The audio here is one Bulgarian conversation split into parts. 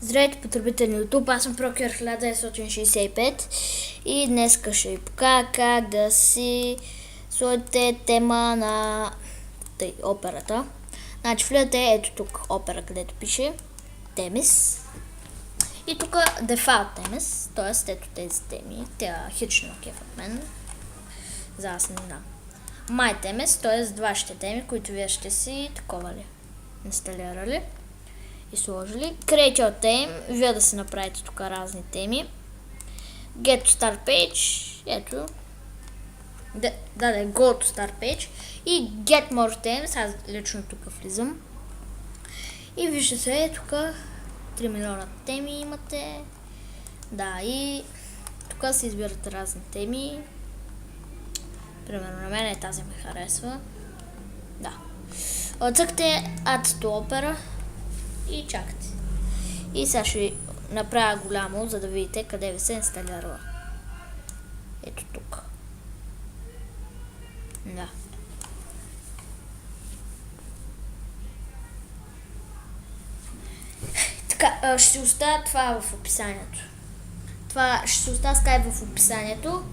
Здравейте, потребители на YouTube, аз съм Прокер 1965 и днес ще ви покажа как да си сложите тема на операта. Значи влизате ето тук опера, където пише Темис и тук Default Темис, т.е. ето тези теми, тя хич на кеф от мен, за аз не знам. My Темис, т.е. вашите теми, които вие ще си такова ли инсталирали и сложили. Create your theme, вие да си направите тук разни теми. Get to start page, ето. Go to start page и get more themes, аз лично тук влизам. И виждате, тук 3 милиона теми имате. Да, и тук си избирате разни теми. Примерно на мен тази ме харесва. Да. Отцъкте Add to Opera и чакате. И сега ще ви направя голямо, за да видите къде ви се инсталира. Ето тук. Да. Така, ще си оставя това в описанието. Ще си оставя Skype в описанието.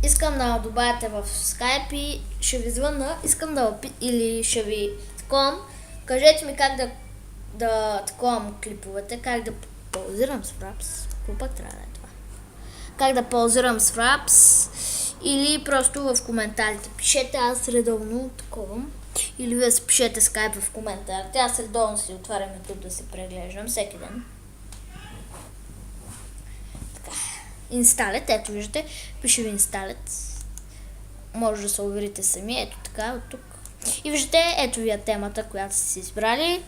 Искам да добавяте в Skype и ще ви звънна. Искам да или ще ви таковам. Кажете ми как да таковам клиповете, как да паузирам с Fraps. Пак трябва да е това. Как да паузирам с Fraps или просто в коментарите пишете, аз редовно таковам. Или вие си пишете Skype в коментарите, аз редовно си отварям YouTube да се преглеждам всеки ден. Инсталет, ето виждате, пише ви инсталет. Може да се уверите сами, ето така, от тук. И виждате, ето ви е темата, която сте си избрали.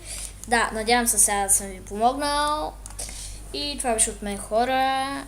Да, надявам се сега да съм ви помогнал. И това беше от мен, хора.